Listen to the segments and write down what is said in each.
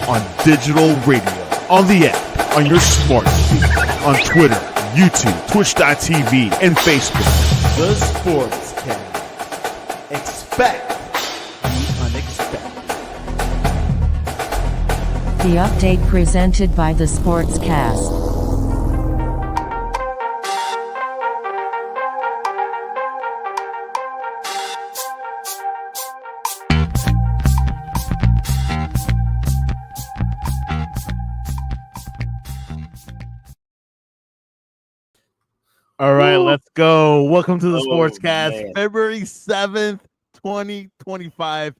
on digital radio, on the app, on your smart speaker, on Twitter, YouTube, Twitch.tv, and Facebook. The Sportscast. Expect the unexpected. The update presented by the Sportscast. All right, let's go. Welcome to the Sportscast, man. February 7th, 2025.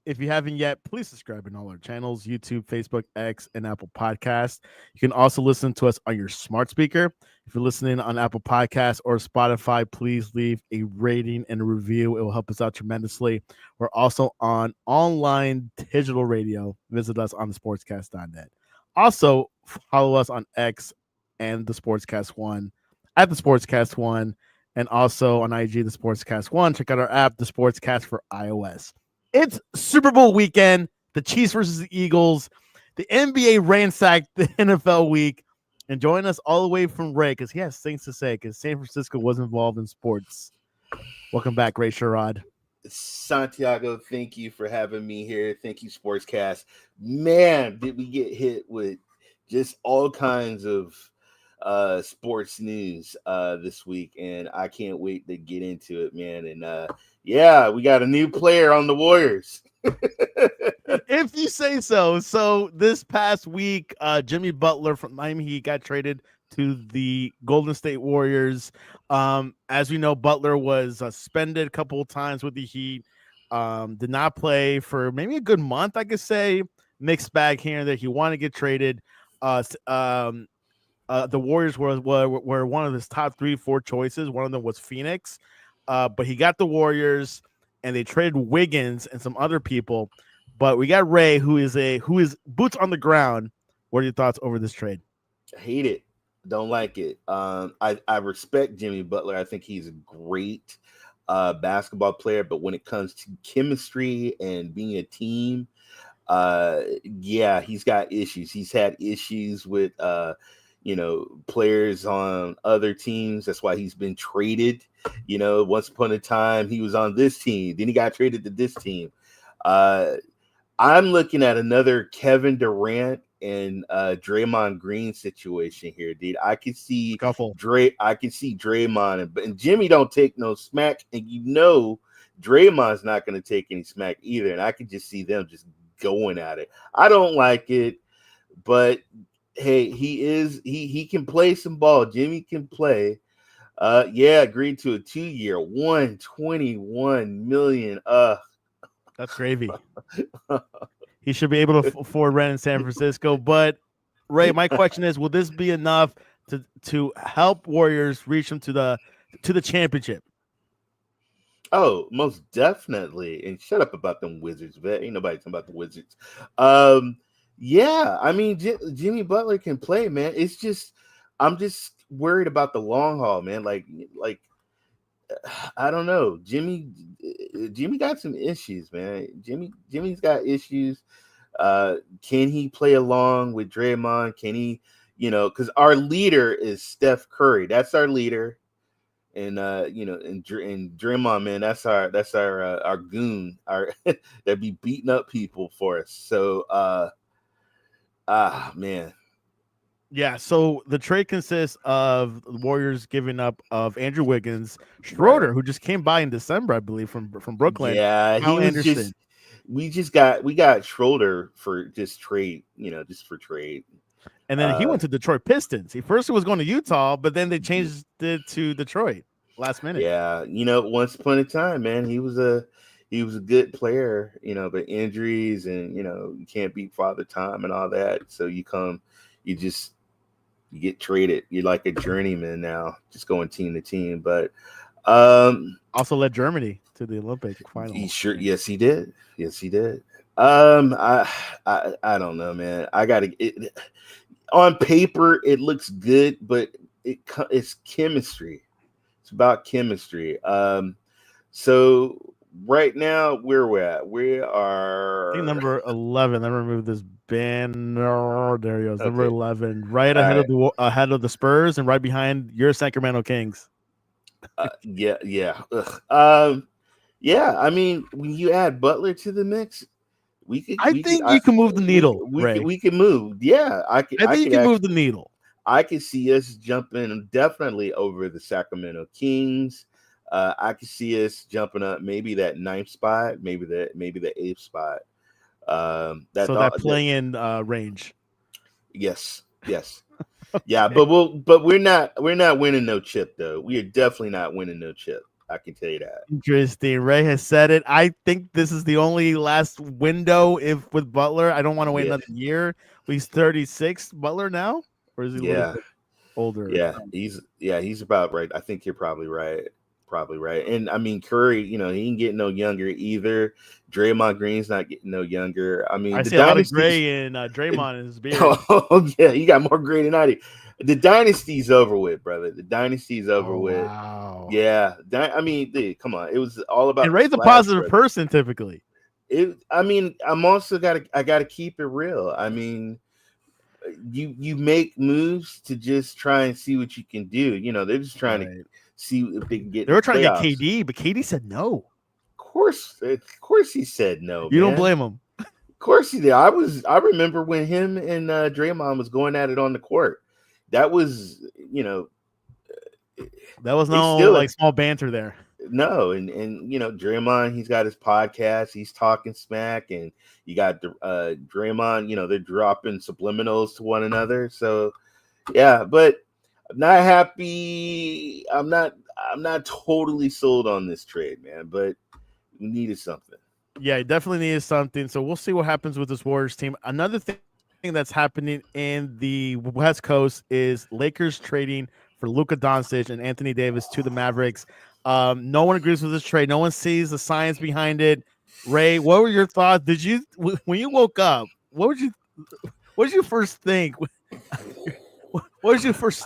If you haven't yet, please subscribe in all our channels, YouTube, Facebook, X, and Apple Podcasts. You can also listen to us on your smart speaker. If you're listening on Apple Podcasts or Spotify, please leave a rating and a review. It will help us out tremendously. We're also on online digital radio. Visit us on thesportscast.net. Also, follow us on X and the Sportscast 1 at the Sportscast 1, and also on IG, the Sportscast 1. Check out our app, the Sportscast for iOS. It's Super Bowl weekend, the Chiefs versus the Eagles. The NBA ransacked the NFL week, and join us all the way from Ray, because he has things to say, because San Francisco was involved in sports. Welcome back, Ray Sherrod. Santiago, thank you for having me here. Thank you, Sportscast. Man, did we get hit with just all kinds of sports news this week, and I can't wait to get into it, man. And yeah, we got a new player on the Warriors. If you say so. So this past week, Jimmy Butler from Miami Heat got traded to the Golden State Warriors. As we know, Butler was suspended a couple of times with the Heat. Did not play for maybe a good month, I could say. Mixed bag here and there. He wanted to get traded. The Warriors were one of his top 3-4 choices. One of them was Phoenix, but he got the Warriors, and they traded Wiggins and some other people. But we got Ray, who is boots on the ground. What are your thoughts over this trade? I hate it. Don't like it. I respect Jimmy Butler. I think he's a great basketball player, but when it comes to chemistry and being a team, yeah, he's got issues. He's had issues with players on other teams. That's why he's been traded. Once upon a time, he was on this team. Then he got traded to this team. I'm looking at another Kevin Durant and Draymond Green situation here, dude. I can see Draymond and Jimmy don't take no smack, and Draymond's not going to take any smack either. And I can just see them just going at it. I don't like it, but hey, he can play some ball. Jimmy can play. Agreed to a 2-year, $121 million. That's gravy. He should be able to afford rent in San Francisco. But Ray, my question is, will this be enough to help Warriors reach them to the championship? Oh, most definitely. And shut up about them Wizards, man. Ain't nobody talking about the Wizards. Yeah, I mean, Jimmy Butler can play, man. It's just, I'm just worried about the long haul, man. Like, I don't know. Jimmy got some issues, man. Jimmy's got issues. Can he play along with Draymond? Can he, because our leader is Steph Curry. That's our leader. And and Draymond, man, that's our goon, that be beating up people for us. So man. Yeah, so the trade consists of the Warriors giving up of Andrew Wiggins, Schroeder, who just came by in December, I believe, from Brooklyn. Yeah, Kyle he was Anderson. we got Schroeder for just trade, just for trade. And then he went to Detroit Pistons. He first was going to Utah, but then they changed it to Detroit last minute. Yeah, once upon a time, man, he was a good player, but injuries and you can't beat Father Time and all that. So you get traded. You're like a journeyman now, just going team to team. But also led Germany to the Olympic final. Yes, he did. I don't know, man. On paper it looks good, but it's chemistry. It's about chemistry. So right now, where we're at, we I think are number 11. Let me remove this banner. There he goes. Number okay. 11, right All right. ahead of the Spurs and right behind your Sacramento Kings. Yeah, yeah. Ugh. Yeah. I mean, when you add Butler to the mix, I think you can move the needle, Ray. we can move. Yeah, I think you can move the needle. I could see us jumping definitely over the Sacramento Kings. I could see us jumping up maybe that ninth spot, maybe the eighth spot. So that playing in range. Yes, yes, yeah. Okay. But we're not winning no chip though. We are definitely not winning no chip. I can tell you that. Interesting. Ray has said it. I think this is the only last window if with Butler. I don't want to wait Yeah, another year. He's 36, Butler now, or is he a little yeah. bit older? He's about right. I think you're probably right. Probably right. And I mean Curry, he ain't getting no younger either. Draymond Green's not getting no younger. I mean I the see a lot of dynasty's gray in Draymond in his beard. oh yeah, he got more gray than I do. The dynasty's over with, brother. The dynasty's over Oh with. wow. Yeah. I mean, dude, come on. It was all about And the Ray's a splash, positive brother. person typically. I mean, I'm also gotta keep it real. I mean, you make moves to just try and see what you can do. They're just trying to Right. see if they can get They in were the trying to get playoffs. KD, but KD said no. Of course, he said no, You don't man. blame him. Of course he did. I remember when him and Draymond was going at it on the court. That was, That was they no still like small banter there. no, and Draymond, he's got his podcast. He's talking smack, and you got Draymond. They're dropping subliminals to one another. So yeah, but I'm not happy. I'm not totally sold on this trade, man. But we needed something. Yeah, he definitely needed something. So we'll see what happens with this Warriors team. Another thing that's happening in the West Coast is Lakers trading for Luka Doncic and Anthony Davis to the Mavericks. No one agrees with this trade. No one sees the science behind it. Ray, what were your thoughts? When you woke up, what did you first think? What was your first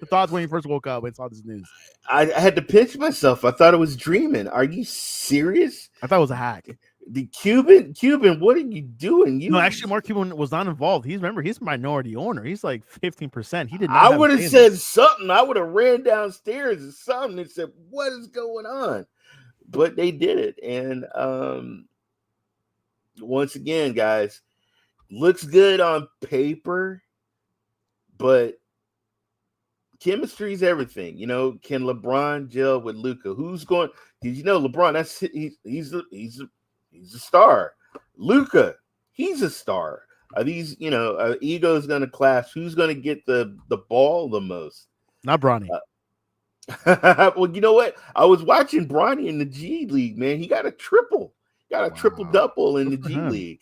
thoughts when you first woke up and saw this news? I had to pinch myself. I thought I was dreaming. Are you serious? I thought it was a hack. The Cuban, what are you doing? No, actually, Mark Cuban was not involved. He's a minority owner. He's like 15%. He did not. I would have said something. I would have ran downstairs or something and said, "What is going on?" But they did it, and once again, guys, looks good on paper, but chemistry is everything. Can LeBron gel with Luka? Who's going? Did you know LeBron? He's a star. Luka, he's a star. Are these, egos going to clash? Who's going to get the ball the most? Not Bronny. Well, you know what? I was watching Bronny in the G League, man. He got a triple. Got a triple double in the G League.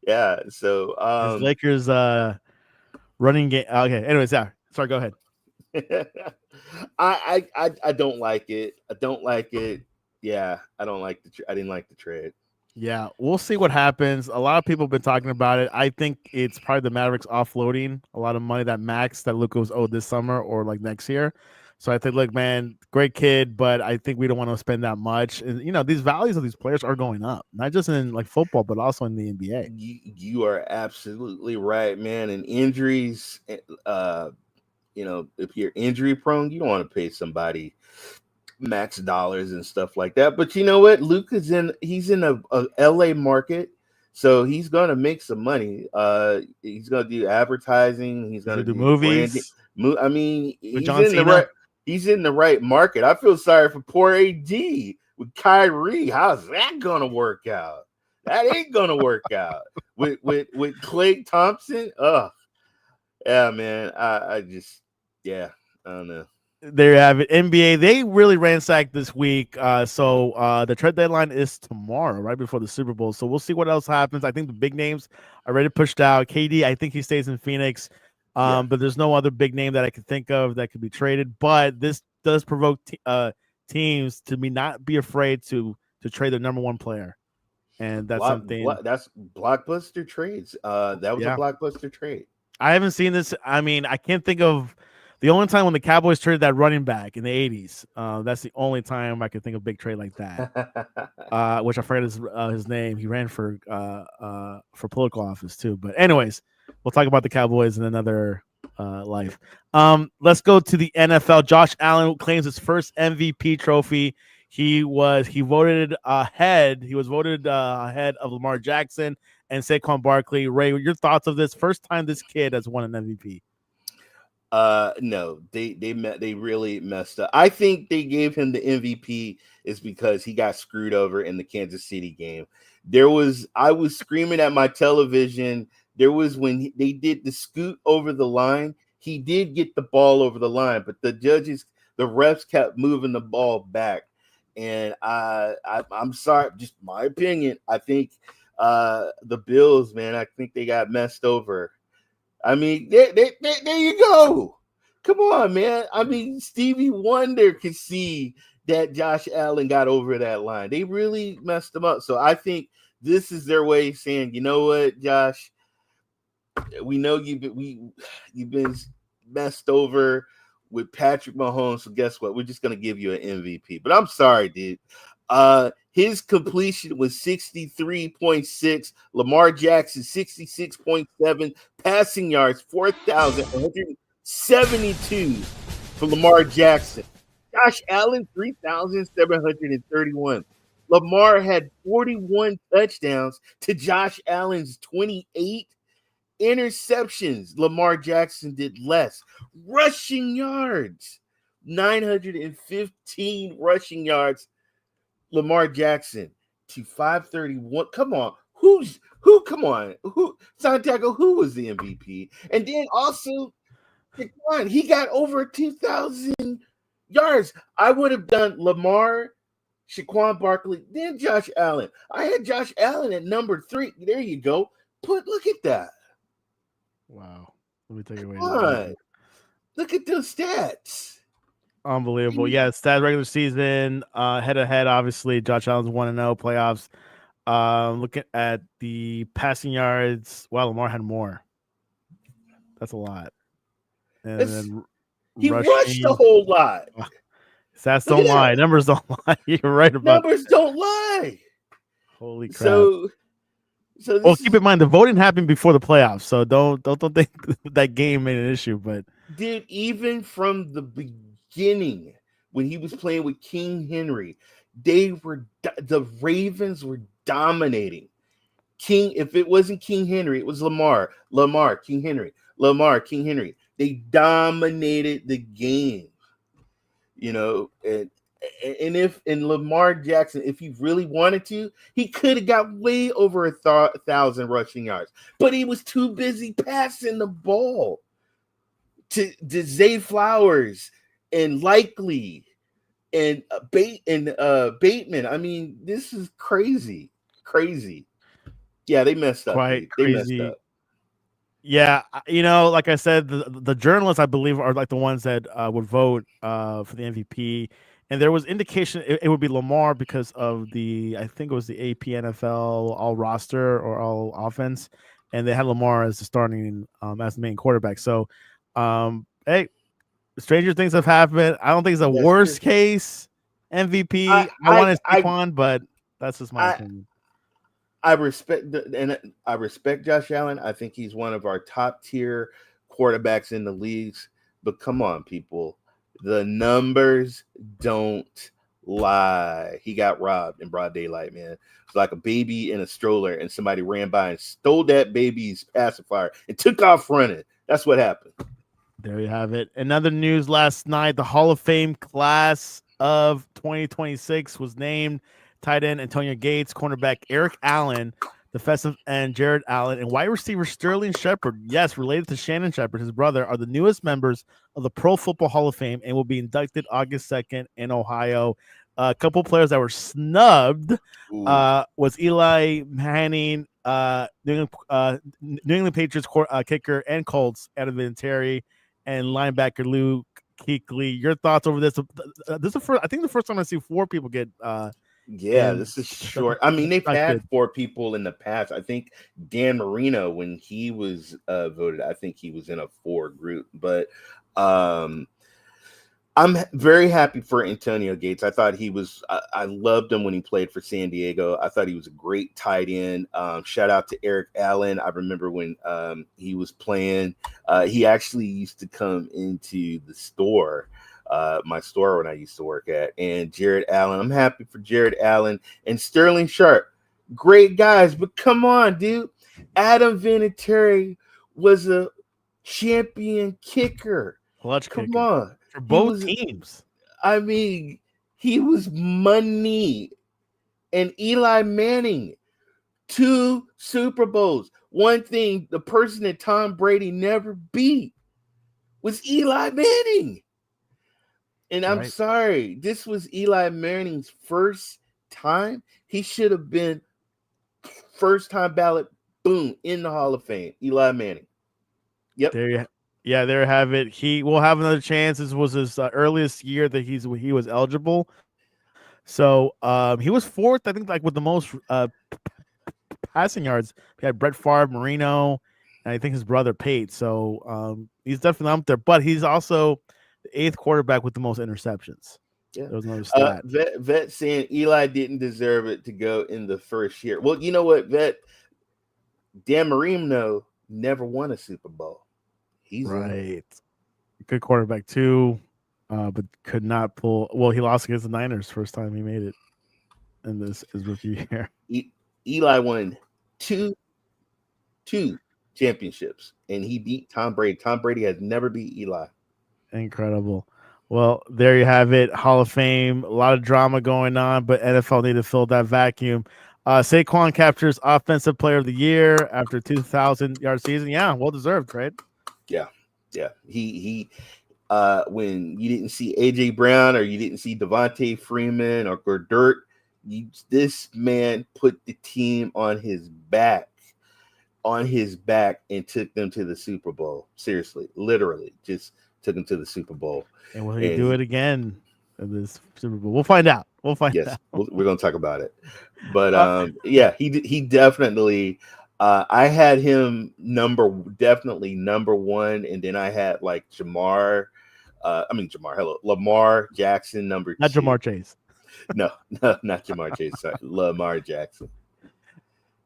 Yeah. So his Lakers running game. Okay. Anyways, yeah. Sorry, go ahead. I don't like it. I don't like it. Yeah, I don't like I didn't like the trade. Yeah, we'll see what happens. A lot of people have been talking about it. I think it's probably the Mavericks offloading a lot of money that Luka was owed this summer or like next year. So I think, look, man, great kid, but I think we don't want to spend that much. And these values of these players are going up, not just in like football, but also in the NBA. You are absolutely right, man. And injuries, if you're injury prone, you don't want to pay somebody max dollars and stuff like that. But you know what? Luka's he's in a LA market, so he's gonna make some money. He's gonna do advertising. He's gonna do movies. I mean, he's in the right market. I feel sorry for poor AD with Kyrie. How's that gonna work out? That ain't gonna work out with Klay Thompson. Yeah, man. I don't know. There you have it. NBA, they really ransacked this week. So the trade deadline is tomorrow, right before the Super Bowl. So we'll see what else happens. I think the big names are already pushed out. KD, I think he stays in Phoenix. But there's no other big name that I can think of that could be traded. But this does provoke teams to not be afraid to trade their number one player. And that's something. That's blockbuster trades. That was a blockbuster trade. I haven't seen this. I mean, I can't think of The only time when the Cowboys traded that running back in the 80s, that's the only time I could think of a big trade like that. Which I forget his name. He ran for political office too. But anyways, we'll talk about the Cowboys in another life. Let's go to the NFL. Josh Allen claims his first MVP trophy. He voted ahead. He was voted ahead of Lamar Jackson and Saquon Barkley. Ray, your thoughts of this? First time this kid has won an MVP. No, they really messed up. I think they gave him the MVP is because he got screwed over in the Kansas City game. I was screaming at my television. There was when they did the scoot over the line. He did get the ball over the line, but the refs kept moving the ball back. And I'm sorry, just my opinion. I think the Bills, man, I think they got messed over. I mean, there you go. Come on, man. I mean, Stevie Wonder can see that Josh Allen got over that line. They really messed him up. So I think this is their way of saying, you know what, Josh, we know you've been messed over with Patrick Mahomes. So guess what? We're just gonna give you an MVP. But I'm sorry, dude. His completion was 63.6. Lamar Jackson 66.7. Passing yards 4,172 for Lamar Jackson. Josh Allen 3,731. Lamar had 41 touchdowns to Josh Allen's 28 interceptions. Lamar Jackson did less. Rushing yards 915 rushing yards. Lamar Jackson to 531. Come on. Come on. Santiago, who was the MVP? And then also, he got over 2,000 yards. I would have done Lamar, Saquon Barkley, then Josh Allen. I had Josh Allen at number 3. There you go. Look at that. Wow. Let me take it away. Look at those stats. Unbelievable. Yeah, stats regular season, head to head, obviously. Josh Allen's 1-0 playoffs. Looking at the passing yards, wow, Lamar had more. That's a lot. And then he rushed a whole lot. Stats don't lie. Numbers don't lie. You're right about numbers don't lie. Holy crap. So keep in mind the voting happened before the playoffs, so don't think that game made an issue. But dude, even from the beginning, when he was playing with King Henry, the Ravens were dominating. If it wasn't King Henry, it was Lamar, King Henry, Lamar, King Henry. They dominated the game, you know. And Lamar Jackson, if he really wanted to, he could have got way over 1,000 rushing yards, but he was too busy passing the ball to Zay Flowers and Likely and Bateman. I mean, this is crazy. Yeah, they messed up. Quite crazy. They messed up. Yeah, you know, like I said, the journalists, I believe, are like the ones that would vote for the MVP. And there was indication it would be Lamar because of I think it was the AP NFL all roster or all offense. And they had Lamar as the starting, as the main quarterback. So, hey, stranger things have happened. I don't think it's a worst case MVP. I want to Saquon, but that's just my opinion. I respect Josh Allen. I think he's one of our top tier quarterbacks in the leagues. But come on, people, the numbers don't lie. He got robbed in broad daylight, man. It's like a baby in a stroller, and somebody ran by and stole that baby's pacifier and took off running. That's what happened. There you have it. Another news last night: the Hall of Fame class of 2026 was named. Tight end Antonio Gates, cornerback Eric Allen, defensive end Jared Allen, and wide receiver Sterling Shepard, yes, related to Shannon Shepard, his brother, are the newest members of the Pro Football Hall of Fame and will be inducted August 2nd in Ohio. A couple players that were snubbed was Eli Manning, New England Patriots kicker and Colts Adam Vinatieri, and linebacker Luke Kuechly. Your thoughts over this? This is I think the first time I see 4 people get Yeah, And this is short. I mean, they've not had good. 4 people in the past. I think Dan Marino, when he was voted, I think he was in a 4 group. But um, I'm very happy for Antonio Gates. I thought I loved him when he played for San Diego. I thought he was a great tight end. Shout out to Eric Allen. I remember when he was playing, he actually used to come into the store, my store when I used to work at. And Jared Allen, I'm happy for Jared Allen and Sterling Sharp. Great guys, but come on, dude. Adam Vinatieri was a champion kicker. Clutch Come kicker on. for He both was, teams. I mean, he was money. And Eli Manning, 2 Super Bowls. One thing, the person that Tom Brady never beat was Eli Manning. And I'm Right. sorry, this was Eli Manning's first time. He should have been first time ballot, boom, in the Hall of Fame. Eli Manning. Yep. There you have it. He will have another chance. This was his earliest year that he was eligible. So he was fourth, I think, like with the most passing yards. He had Brett Favre, Marino, and I think his brother Pate. So he's definitely up there. But he's also the 8th quarterback with the most interceptions. Yeah. There was another stat. Vet saying Eli didn't deserve it to go in the first year. Well, you know what, Vet? Dan Marino never won a Super Bowl. He's right. Good quarterback too, but could not pull. Well, he lost against the Niners first time he made it in his rookie year. Eli won two championships, and he beat Tom Brady. Tom Brady has never beat Eli. Incredible. Well, there you have it. Hall of Fame. A lot of drama going on, but NFL need to fill that vacuum. Saquon captures Offensive Player of the Year after 2,000-yard season. Yeah, well deserved, right? Yeah. He when you didn't see AJ Brown or you didn't see Devontae Freeman or Dirt, this man put the team on his back and took them to the Super Bowl. Seriously, literally, just took them to the Super Bowl. And will he do it again in this Super Bowl? We'll find out. Yes, we're going to talk about it. But yeah, he definitely. I had him definitely number 1, and then I had like Lamar Jackson number 2. Not Jamar Chase. No, not Jamar Chase. Sorry, Lamar Jackson.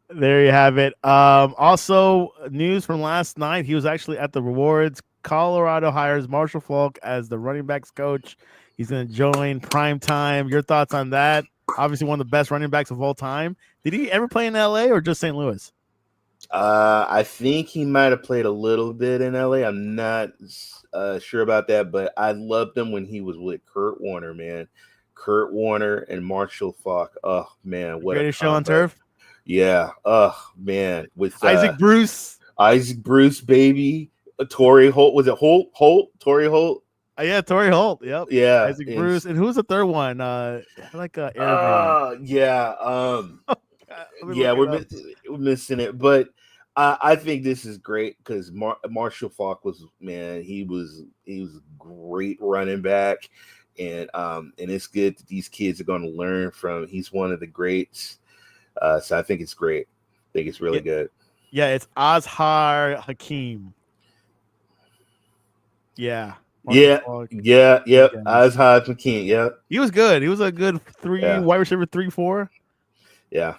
There you have it. Also, news from last night. He was actually at the rewards. Colorado hires Marshall Faulk as the running backs coach. He's going to join Prime Time. Your thoughts on that? Obviously, one of the best running backs of all time. Did he ever play in LA or just St. Louis? I think he might have played a little bit in LA. I'm not sure about that, but I loved him when he was with Kurt Warner, man. Kurt Warner and Marshall Faulk. Oh man, what greatest show on turf. Yeah. Oh man, with Isaac Bruce, baby. Torrey Holt. Was it Holt? Torrey Holt. Yeah, Torrey Holt. Yep. Yeah. Isaac Bruce. And who's the third one? Like a yeah. Yeah, we're missing it, but I think this is great because Marshall Faulk was, man, he was a great running back, and it's good that these kids are going to learn from. He's one of the greats, so I think it's great. I think it's really good. Yeah, it's Azhar Hakim. Yeah. Azhar Hakim. Yeah. He was good. He was a good wide receiver 3-4. Yeah.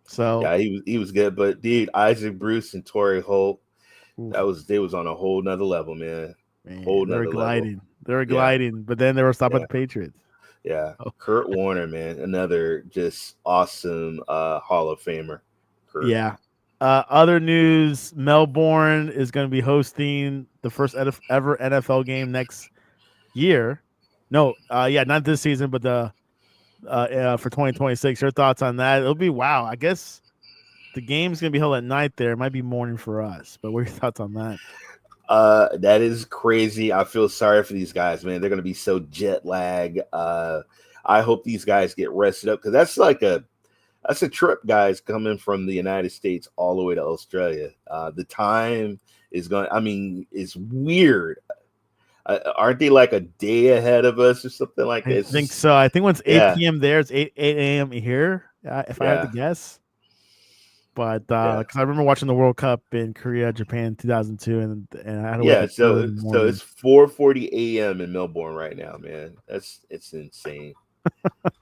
So yeah, he was good. But dude, Isaac Bruce and Torrey Holt, they was on a whole nother level, man. They were gliding. But then they were stopped by the Patriots. Yeah. Kurt Warner, man, another just awesome Hall of Famer. Kurt. Yeah. Other news: Melbourne is going to be hosting the first ever NFL game next year. No, not this season, but for 2026. Your thoughts on that? It'll be wow. I guess the game's going to be held at night there. It might be morning for us, but what are your thoughts on that? That is crazy. I feel sorry for these guys, man. They're going to be so jet lag. I hope these guys get rested up because that's a trip, guys, coming from the United States all the way to Australia. The time is it's weird. Aren't they like a day ahead of us or something like I that? think so. I think when it's 8 Yeah, p.m. there, it's 8 a.m. here, if I had to yeah, guess. But yeah, because I remember watching the World Cup in Korea, Japan, 2002, and I had to wake yeah. up early in the So morning. it's 4:40 a.m. in Melbourne right now, man. It's insane,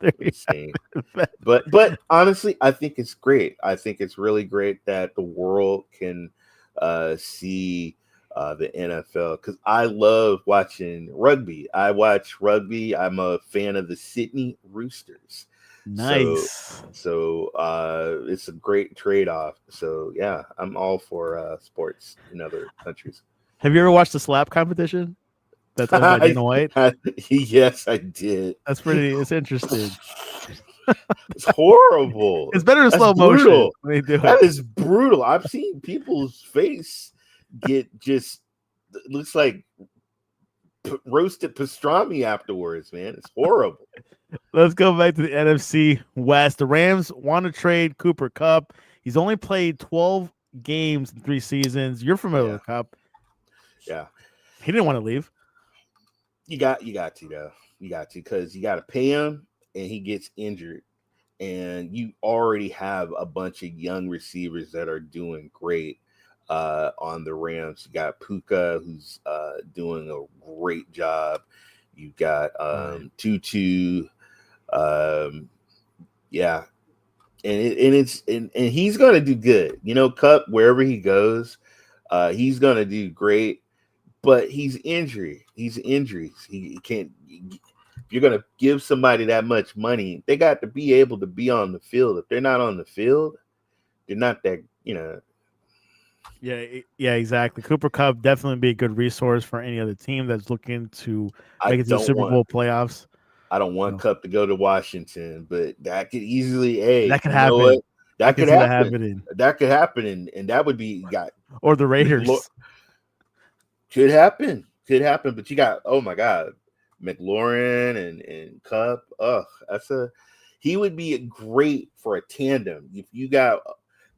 There you insane. have it. But honestly, I think it's great. I think it's really great that the world can see the NFL because I love watching rugby. I watch rugby. I'm a fan of the Sydney Roosters. So Nice. it's a great trade off. So yeah, I'm all for sports in other countries. Have you ever watched the slap competition? That's owned by Dana White. Yes, I did. That's pretty. It's interesting. It's horrible. It's better in That's slow motion brutal. when they do it. That is brutal. I've seen people's face get just it looks like roasted pastrami afterwards, man. It's horrible. Let's go back to the NFC West. The Rams want to trade Cooper Kupp. He's only played 12 games in 3 seasons. You're familiar Yeah. with Kupp. Yeah. He didn't want to leave. You got to though. You got to because you got to pay him and he gets injured. And you already have a bunch of young receivers that are doing great on the Rams. You got Puka, who's doing a great job. You got Tutu. Yeah, and he's gonna do good. You know, Cup wherever he goes, he's gonna do great. But he's injuries. He can't. If you're gonna give somebody that much money, they got to be able to be on the field. If they're not on the field, they're not that. Yeah, exactly. Cooper Kupp definitely be a good resource for any other team that's looking to I make it to the don't Super want. Bowl playoffs. I don't want No. Cup to go to Washington, but that could easily. That could You know happen. what? I That can could see that happen. happening. That could happen, and that would be Or the Raiders. Could happen. But you got my God, McLaurin and Cup. He would be great for a tandem if you got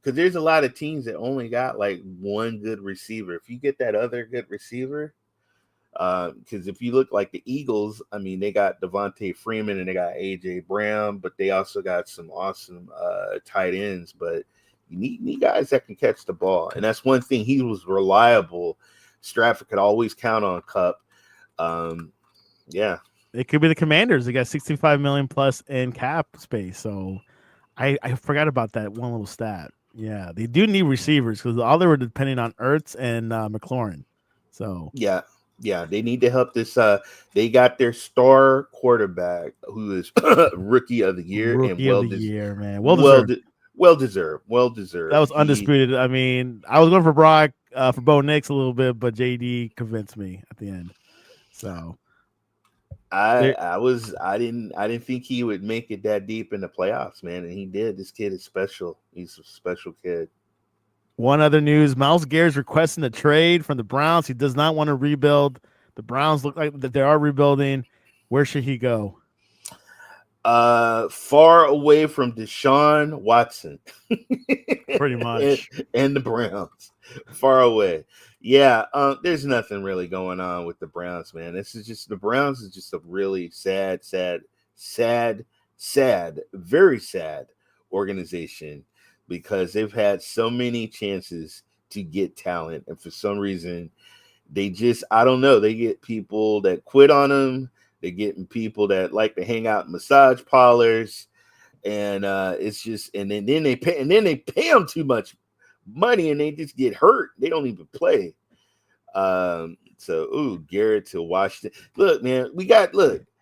because there's a lot of teams that only got like one good receiver. If you get that other good receiver, because if you look like the Eagles, I mean they got Devontae Freeman and they got AJ Brown, but they also got some awesome tight ends. But you need guys that can catch the ball, and that's one thing. He was reliable. Stratford could always count on Cup. Yeah. It could be the Commanders. They got 65 million plus in cap space. So I forgot about that one little stat. Yeah, they do need receivers because all they were depending on Ertz and McLaurin. So yeah, they need to help this. They got their star quarterback who is rookie of the year rookie and of the year, man. well deserved. That was undisputed. I mean, I was going for Brock for Bo Nix a little bit, but JD convinced me at the end. So I didn't think he would make it that deep in the playoffs, man, and he did. This kid is special. He's a special kid. One other news: Myles Garrett's requesting a trade from the Browns. He does not want to rebuild. The Browns look like that they are rebuilding. Where should he go? Far away from Deshaun Watson. Pretty much. and the Browns. Far away. Yeah, there's nothing really going on with the Browns, man. The Browns is just a really sad, very sad organization because they've had so many chances to get talent, and for some reason, I don't know, they get people that quit on them. They're getting people that like to hang out in massage parlors, and it's just, and then they pay them too much money, and they just get hurt. They don't even play. Garrett to Washington. Look, man,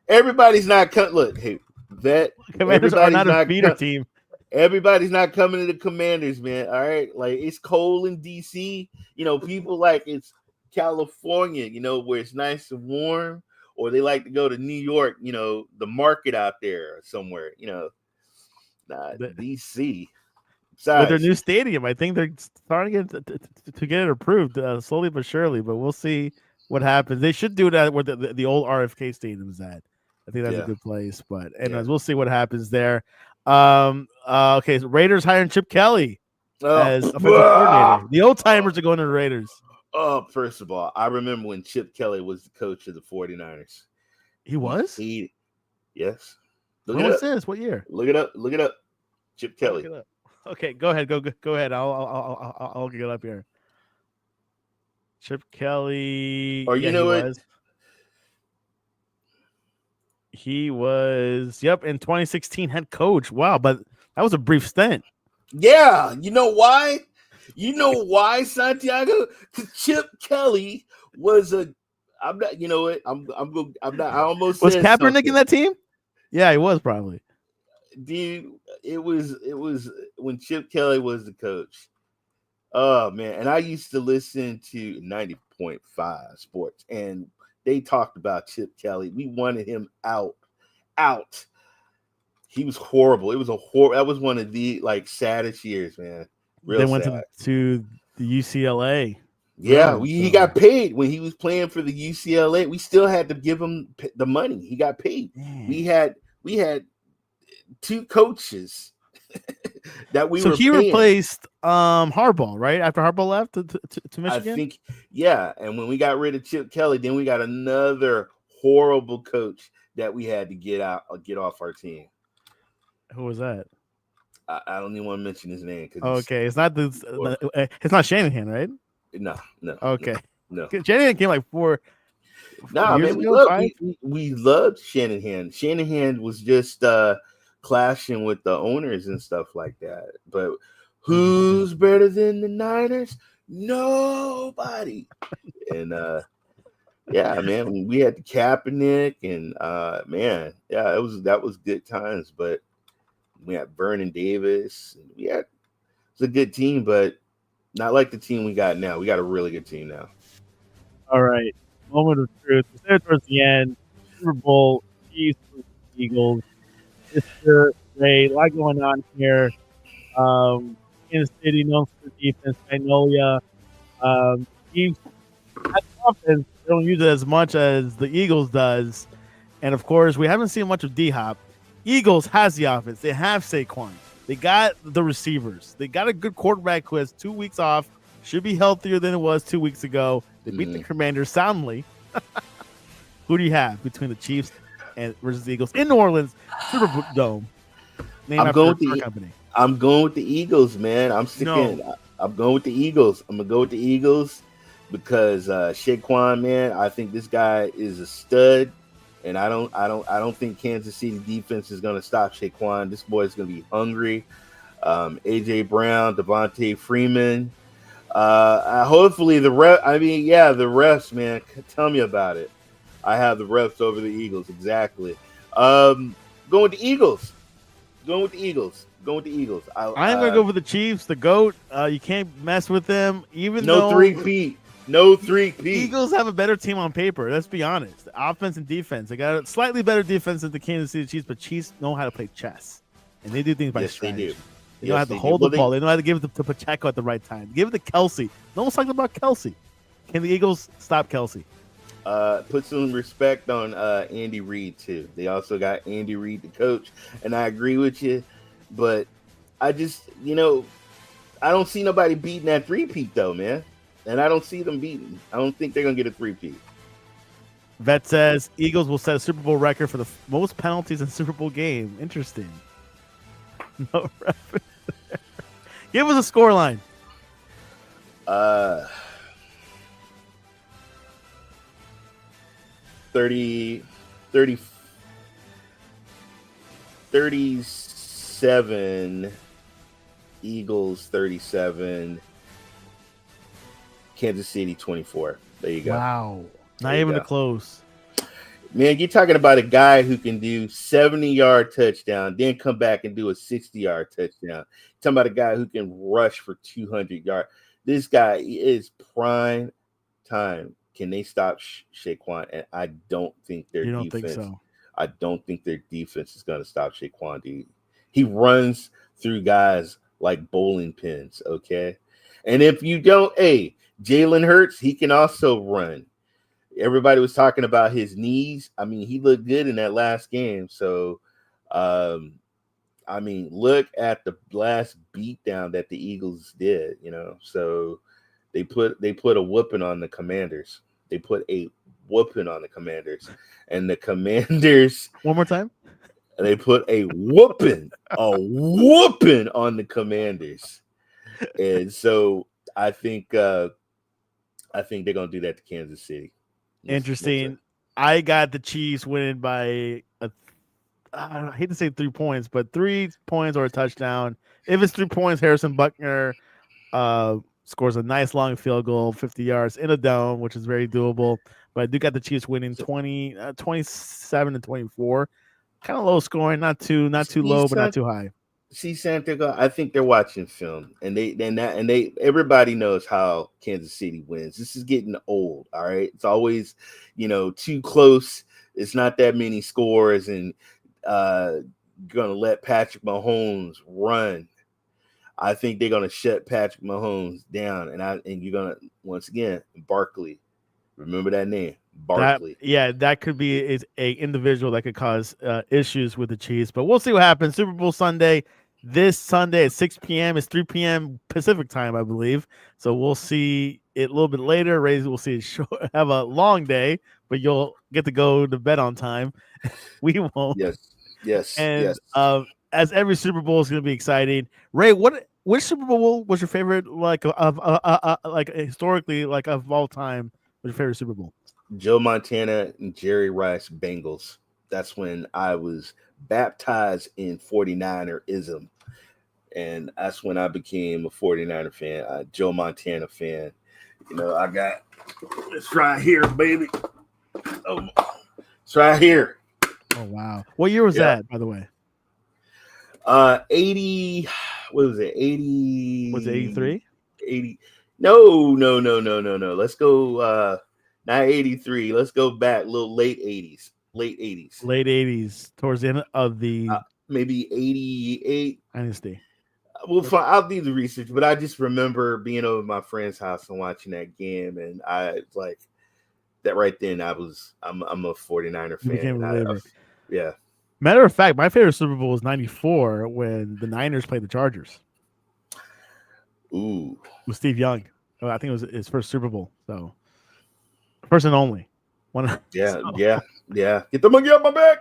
everybody's not coming. Look, hey, Vet, Commanders are not a feeder team. Everybody's not coming to the Commanders, man. All right, like it's cold in DC. You know, people like it's California. You know, where it's nice and warm. Or they like to go to New York, you know, the market out there somewhere, you know, DC. Besides, with their new stadium, I think they're starting to get it approved slowly but surely. But we'll see what happens. They should do that where the old RFK stadium is at. I think that's a good place. But anyways, we'll see what happens there. Okay, so Raiders hiring Chip Kelly as offensive coordinator. The old timers are going to the Raiders. Oh, first of all, I remember when Chip Kelly was the coach of the 49ers. He was? Yes. Look When it was up. this? What year? Look it up. Look it up. Chip Look Kelly. it up. Okay, go ahead. Go ahead. I'll get it up here. Chip Kelly. Or Yeah, you he know what? was. He was. Yep, in 2016, head coach. Wow, but that was a brief stint. Yeah. You know why? You know why, Santiago? Chip Kelly was a. I'm not. You know what? I'm not. I almost Was said Kaepernick something. in that team? Yeah, he was probably. Dude, it was when Chip Kelly was the coach. Oh man, and I used to listen to 90.5 Sports, and they talked about Chip Kelly. We wanted him out. He was horrible. It was that was one of the saddest years, man. Real Then went sad. to the UCLA. Yeah, Really? he got paid when he was playing for the UCLA. We still had to give him the money. He got paid. Man. We had two coaches that we So were he paying. replaced Harbaugh, right? After Harbaugh left to Michigan? I think, yeah. And when we got rid of Chip Kelly, then we got another horrible coach that we had to get off our team. Who was that? I don't even want to mention his name. Okay, it's not it's not Shanahan, right? No. Okay. No. Shanahan came like 4 Nah, years man, ago, 5? we loved Shanahan. Shanahan was just clashing with the owners and stuff like that. But who's better than the Niners? Nobody. And yeah, man, we had the Kaepernick and man, yeah, that was good times. But we had Vernon Davis. And it was a good team, but not like the team we got now. We got a really good team now. All right. Moment of truth. We're there towards the end. Super Bowl, Chiefs, Eagles. Mr. Ray, a lot going on here. Kansas City, known for defense. Magnolia. Chiefs have offense. They don't use it as much as the Eagles does. And of course, we haven't seen much of D-Hop. Eagles has the offense. They have Saquon. They got the receivers. They got a good quarterback who has 2 weeks off. Should be healthier than it was 2 weeks ago. They beat the Commanders soundly. Who do you have between the Chiefs and versus the Eagles in New Orleans Superdome? I'm going with the Eagles, man. I'm going with the Eagles. I'm gonna go with the Eagles because Saquon, man. I think this guy is a stud, and I don't think Kansas City defense is gonna stop Saquon. This boy is gonna be hungry. AJ Brown, Devontae Freeman. Hopefully the refs, man. Tell me about it. I have the refs over the Eagles. Exactly. Going with the Eagles. I'm gonna go for the Chiefs, the GOAT. You can't mess with them. No three-peat. Eagles have a better team on paper. Let's be honest. Offense and defense. They got a slightly better defense than the Kansas City Chiefs, but Chiefs know how to play chess, and they do things by strategy. They do. They know how to hold the ball. They know how to give it to Pacheco at the right time. Give it to Kelsey. No one's talking about Kelsey. Can the Eagles stop Kelsey? Put some respect on Andy Reid too. They also got Andy Reid, the coach, and I agree with you. But I just, I don't see nobody beating that three-peat though, man. And I don't see them beating. I don't think they're gonna get a three-peat. Vet says Eagles will set a Super Bowl record for the most penalties in Super Bowl game. Interesting. No reference. Give us a score line. 37 Eagles 37 Kansas City 24. There you go. Wow. Not even close. Man, you're talking about a guy who can do 70-yard touchdown, then come back and do a 60-yard touchdown. You're talking about a guy who can rush for 200 yards. This guy is prime time. Can they stop Saquon? And I don't think their defense. Think so? I don't think their defense is going to stop Saquon. Dude. He runs through guys like bowling pins. Okay, and if you don't, Jalen Hurts, he can also run. Everybody was talking about his knees. I mean, he looked good in that last game. So, look at the last beatdown that the Eagles did. So They put a whooping on the Commanders. They put a whooping on the Commanders, and the Commanders. One more time. They put a whooping on the Commanders, and so I think they're gonna do that to Kansas City. Interesting. I got the Chiefs winning by I hate to say 3 points, but 3 points or a touchdown. If it's 3 points, Harrison Buckner scores a nice long field goal, 50 yards in a dome, which is very doable. But I do got the Chiefs winning 27-24. Kind of low scoring, not too low, but not too high. See, Santiago, I think they're watching film, and everybody knows how Kansas City wins. This is getting old, all right. It's always, too close. It's not that many scores, and gonna let Patrick Mahomes run. I think they're gonna shut Patrick Mahomes down, and you're gonna once again Barkley. Remember that name, Barkley. That could be a individual that could cause issues with the Chiefs, but we'll see what happens. Super Bowl Sunday. This Sunday at 6 p.m. It's 3 p.m. Pacific time, I believe. So we'll see it a little bit later. Rays will see it have a long day, but you'll get to go to bed on time. We won't. Yes. And as every Super Bowl is going to be exciting. Ray, which Super Bowl was your favorite? Like historically, like of all time, was your favorite Super Bowl? Joe Montana and Jerry Rice Bengals. That's when I was baptized in 49er-ism. And that's when I became a 49er fan, a Joe Montana fan. I got this right here, baby. It's right here. Oh, wow. What year was that, by the way? 80. What was it? 80. Was it 83? 80. No. Let's go. Not 83. Let's go back a little late 80s. Late 80s. Towards the end of the maybe 88 dynasty. I'll do the research, but I just remember being over at my friend's house and watching that game, and I like that right then. I'm a 49er fan. Yeah. Matter of fact, my favorite Super Bowl was '94 when the Niners played the Chargers. Ooh, with Steve Young. I think it was his first Super Bowl. So first and only. Yeah. Get the monkey off my back.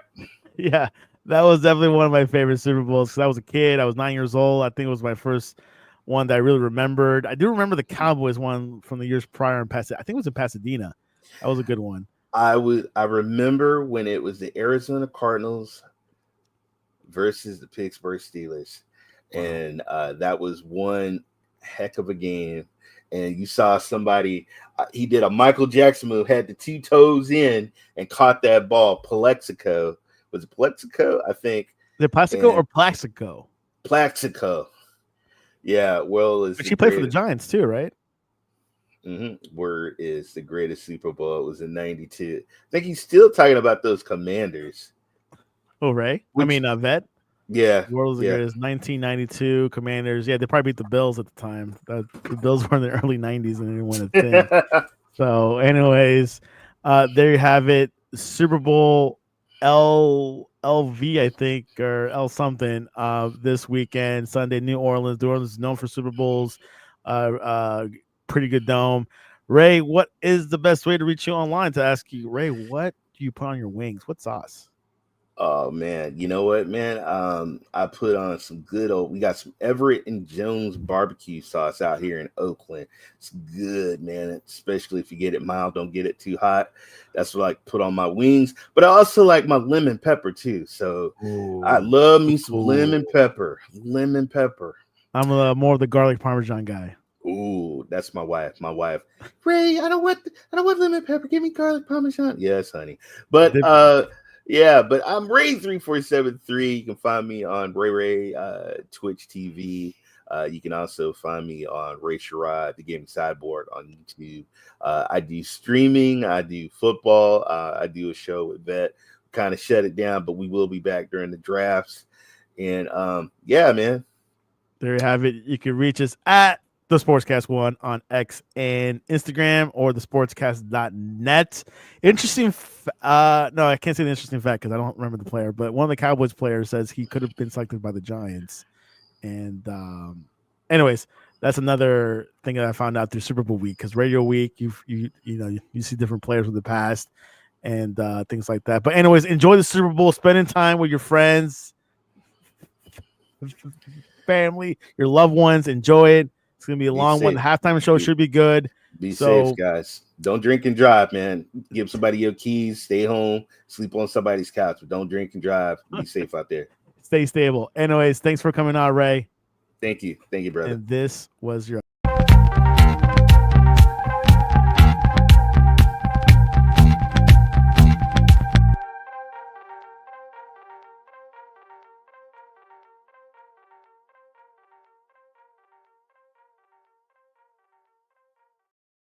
Yeah. That was definitely one of my favorite Super Bowls because I was a kid. I was 9 years old. I think it was my first one that I really remembered. I do remember the Cowboys one from the years prior in Pasadena. I think it was in Pasadena. That was a good one. I remember when it was the Arizona Cardinals versus the Pittsburgh Steelers. Wow. And that was one heck of a game. And you saw somebody, he did a Michael Jackson move, had the 2 toes in and caught that ball. Plexico. Was it Plexico? I think. Is it Plaxico or Plaxico? Plaxico. Yeah. Well, but she played for the Giants too, right? Mm-hmm. Word is the greatest Super Bowl. It was in '92. I think he's still talking about those Commanders. Oh, Ray? Vet. Yeah. World's the greatest. 1992 Commanders. Yeah, they probably beat the Bills at the time. The Bills were in the early '90s and they didn't win a thing. So, anyways, there you have it. Super Bowl LV, I think, or L something. This weekend, Sunday, New Orleans. New Orleans is known for Super Bowls. Pretty good dome. Ray, what is the best way to reach you online to ask you, Ray, what do you put on your wings? What sauce? Oh man, you know what, man? I put on some good we got some Everett and Jones barbecue sauce out here in Oakland. It's good, man, especially if you get it mild, don't get it too hot. That's what I put on my wings, but I also like my lemon pepper too. So I love me some lemon pepper. I'm more of the garlic Parmesan guy. Ooh, that's my wife. Ray, I don't want lemon pepper. Give me garlic Parmesan. Yes, honey. But yeah, but I'm Ray3473. You can find me on Ray Twitch TV. You can also find me on Ray Sherrod, the Gaming Sideboard on YouTube. I do streaming. I do football. I do a show with Vet. Kind of shut it down, but we will be back during the drafts. And yeah, man. There you have it. You can reach us at the Sportscast1 on X and Instagram or the sportscast.net. Interesting. No, I can't say the interesting fact because I don't remember the player, but one of the Cowboys players says he could have been selected by the Giants. And anyways, that's another thing that I found out through Super Bowl week, because Radio Week, you see different players from the past and things like that. But anyways, enjoy the Super Bowl, spending time with your friends, family, your loved ones. Enjoy it. It's gonna be a long one. The halftime show should be good. Be safe, guys. Don't drink and drive, man. Give somebody your keys. Stay home. Sleep on somebody's couch, but don't drink and drive. Be safe out there. Stay stable. Anyways, thanks for coming on, Ray. Thank you, brother. And this was your